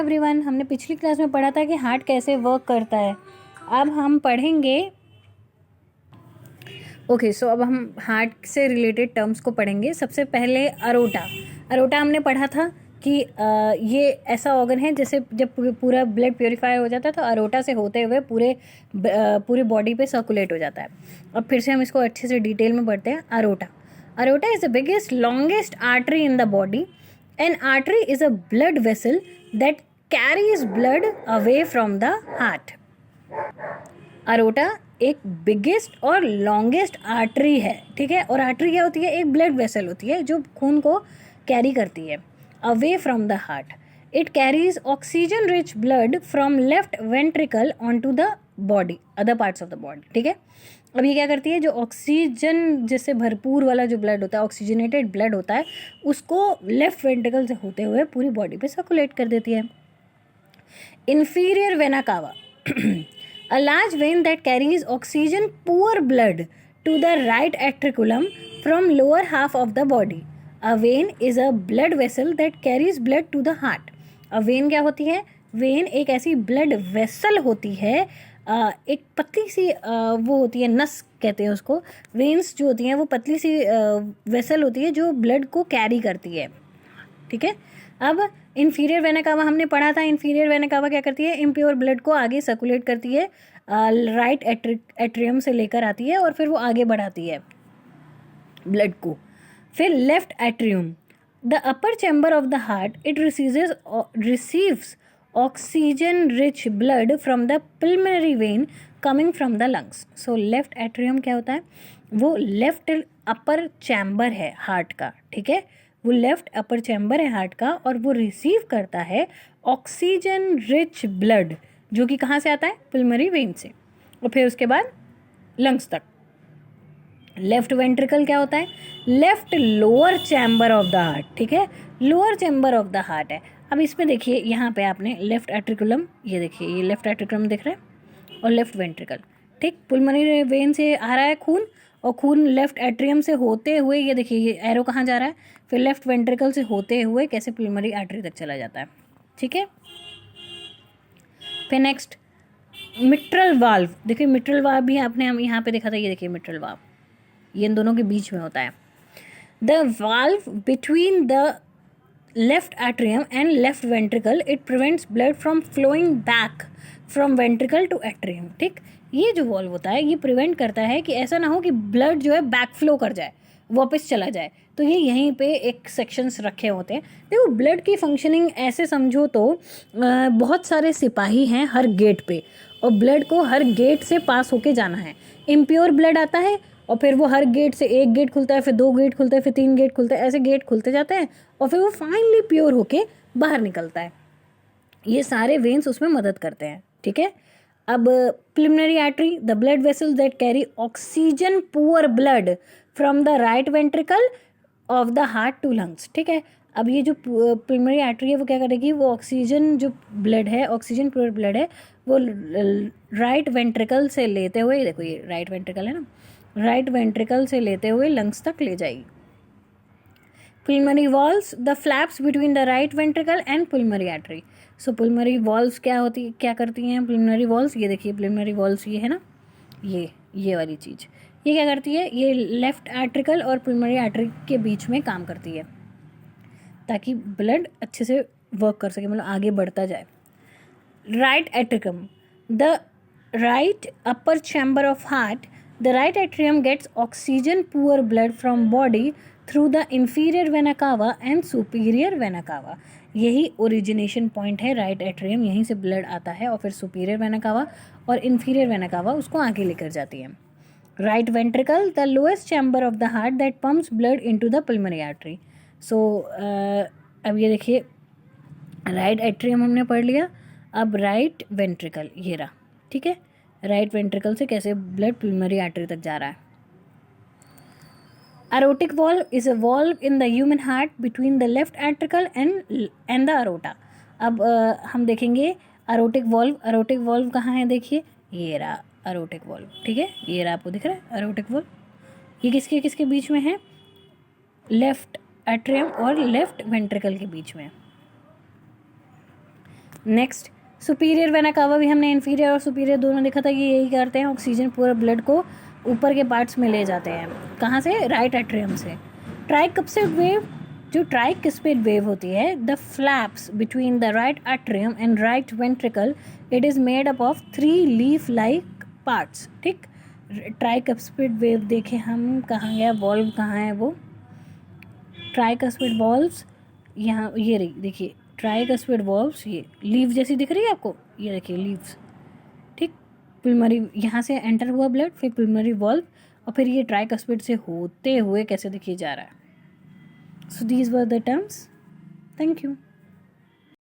Everyone, हमने पिछली class में पढ़ा था कि हार्ट कैसे वर्क करता है। अब हम पढ़ेंगे सो अब हम हार्ट से रिलेटेड टर्म्स को पढ़ेंगे। सबसे पहले अरोटा हमने पढ़ा था कि ये ऐसा ऑर्गन है जैसे जब पूरा ब्लड प्योरीफाई हो जाता है तो अरोटा से होते हुए पूरे बॉडी पे सर्कुलेट हो जाता है। अब फिर से हम इसको अच्छे से डिटेल में पढ़ते हैं। Aorta is the biggest longest artery in the body. An artery is a blood vessel that carries blood away from the heart. Aorta एक बिगेस्ट और लॉन्गेस्ट आर्टरी है, ठीक है। और आर्टरी क्या होती है? एक ब्लड वेसल होती है जो खून को कैरी करती है away from the heart. It carries oxygen rich blood from left ventricle on to the body, other parts of the body, ठीक है। अब ये क्या करती है? जो ऑक्सीजन जिससे भरपूर वाला जो ब्लड होता है, ऑक्सीजनेटेड ब्लड होता है, उसको लेफ्ट वेंट्रिकल से होते हुए पूरी बॉडी पे सर्कुलेट कर देती है. Inferior vena cava, a large vein that carries oxygen poor blood to the right atriculum from lower half of the body. A vein is a blood vessel that carries blood to the heart. A vein क्या होती है? When एक ऐसी blood vessel होती है, एक पतली सी वो होती है, नस कहते हैं उसको. वेन्स जो होती हैं वो पतली सी वेसल होती है जो ब्लड को कैरी करती है, ठीक है. अब इन्फीरियर वेना कावा हमने पढ़ा था. इन्फीरियर वेना कावा क्या करती है? इम्प्योर ब्लड को आगे सर्कुलेट करती है, राइट एट्रियम से लेकर आती है और फिर वो आगे बढ़ाती है ब्लड को. फिर left atrium, the upper chamber of the heart, it receives oxygen rich blood from the pulmonary vein coming from the lungs. So left atrium क्या होता है? वो लेफ्ट अपर चैम्बर है हार्ट का, ठीक है. वो लेफ्ट अपर चैम्बर है हार्ट का और वो रिसीव करता है ऑक्सीजन रिच ब्लड जो कि कहाँ से आता है? पल्मोनरी वेन से, और फिर उसके बाद लंग्स तक. लेफ्ट वेंट्रिकल क्या होता है? Left lower chamber of the heart, ठीक है. Lower chamber of the heart है. अब इसमें देखिए, यहाँ पे आपने लेफ्ट एट्रिकुलम, ये देखिए, ये लेफ्ट एट्रिकुलम दिख रहा है और लेफ्ट वेंट्रिकल, ठीक. पल्मोनरी वेन से आ रहा है खून और खून लेफ्ट एट्रियम से होते हुए, ये देखिए ये एरो कहाँ जा रहा है? फिर लेफ्ट वेंट्रिकल से होते हुए कैसे पल्मोनरी आर्टरी तक चला जाता है, ठीक है. फिर नेक्स्ट मिट्रल वाल्व. देखिए मिट्रल वाल्व भी आपने हम यहाँ पे देखा था. ये देखिए मिट्रल वाल्व, ये इन दोनों के बीच में होता है. The valve between the left atrium and left ventricle, it prevents blood from flowing back from ventricle to atrium, ठीक. ये जो वॉल्व होता है ये प्रिवेंट करता है कि ऐसा ना हो कि ब्लड जो है बैक फ्लो कर जाए, वापस चला जाए. तो ये यहीं पे एक सेक्शंस रखे होते हैं. देखो ब्लड की फंक्शनिंग ऐसे समझो तो बहुत सारे सिपाही हैं हर गेट पे और ब्लड को हर गेट से पास होके जाना है. इम्प्योर ब्लड आता है और फिर वो हर गेट से एक गेट खुलता है, फिर 2 गेट खुलता है, फिर 3 गेट खुलता है, ऐसे गेट खुलते जाते हैं और फिर वो फाइनली प्योर होके बाहर निकलता है. ये सारे वेन्स उसमें मदद करते हैं, ठीक है. अब pulmonary artery, the blood vessels that carry oxygen poor blood from the right ventricle of the heart to lungs, ठीक है. अब ये जो पल्मोनरी आर्टरी है वो क्या करेगी? वो ऑक्सीजन जो ब्लड है, ऑक्सीजन पुअर ब्लड है, वो राइट वेंट्रिकल से लेते हुए, देखो ये राइट वेंट्रिकल है ना, राइट वेंट्रिकल से लेते हुए लंग्स तक ले जाएगी. Pulmonary valves, the flaps between the right ventricle and pulmonary artery. So pulmonary valves क्या करती हैं? pulmonary valves, ये देखिए pulmonary valves ये है ना, ये वाली चीज़, ये क्या करती है? ये लेफ्ट आर्ट्रिकल और pulmonary artery के बीच में काम करती है ताकि ब्लड अच्छे से वर्क कर सके, मतलब आगे बढ़ता जाए. Right atrium, the right upper chamber of heart, the right atrium gets oxygen poor blood from body through the inferior vena cava and superior vena cava. यही ओरिजिनेशन पॉइंट है राइट एट्रियम, यहीं से ब्लड आता है और फिर superior vena cava और inferior vena cava उसको आगे लेकर जाती है. Right ventricle, the lowest chamber of the heart that pumps blood into the pulmonary artery. So अब ये देखिए राइट एट्रियम हमने पढ़ लिया. अब राइट वेंट्रिकल ये रहा, ठीक है. राइट वेंट्रिकल से कैसे ब्लड पल्मोनरी आर्टरी तक जा रहा है. Aortic valve is a valve in the human heart between the left atrial and the aorta. अब हम देखेंगे अरोटिक वॉल्व. अरोटिक वॉल्व कहाँ है? देखिए ये रहा अरोटिक वॉल्व, ठीक है. ये रहा, आपको दिख रहा है अरोटिक वॉल्व. ये किसके किसके बीच में है? लेफ्ट एट्रियम और लेफ्ट वेंट्रिकल के बीच में. नेक्स्ट सुपीरियर वेना कावा भी हमने इन्फीरियर और सुपीरियर दोनों देखा था कि यही करते हैं, ऑक्सीजन पूरा ब्लड को ऊपर के पार्ट्स में ले जाते हैं। कहाँ से? राइट एट्रियम से। ट्राइकस्पिड वेव, जो ट्राइकस्पिड वेव होती है, the flaps between the right atrium and right ventricle, it is made up of 3 leaf like parts. ठीक, ट्राइकस्पिड वेव देखें हम, कहाँ गया वॉल्व, कहाँ है वो? ट्राइकस्पिड वॉल्व्स यहाँ, ये रही देखिए ट्राइकस्पिड वॉल्व्स, ये लीव जैसी दिख रही है आपको, ये देखिए लीव्स। ठीक, पिलमरी, यहाँ से एंटर हुआ ब्लड, फिर पिलमरी वॉल्व, और फिर ये ट्राइकस्पिड से होते हुए कैसे देखिए जा रहा है। So these were the terms. Thank you.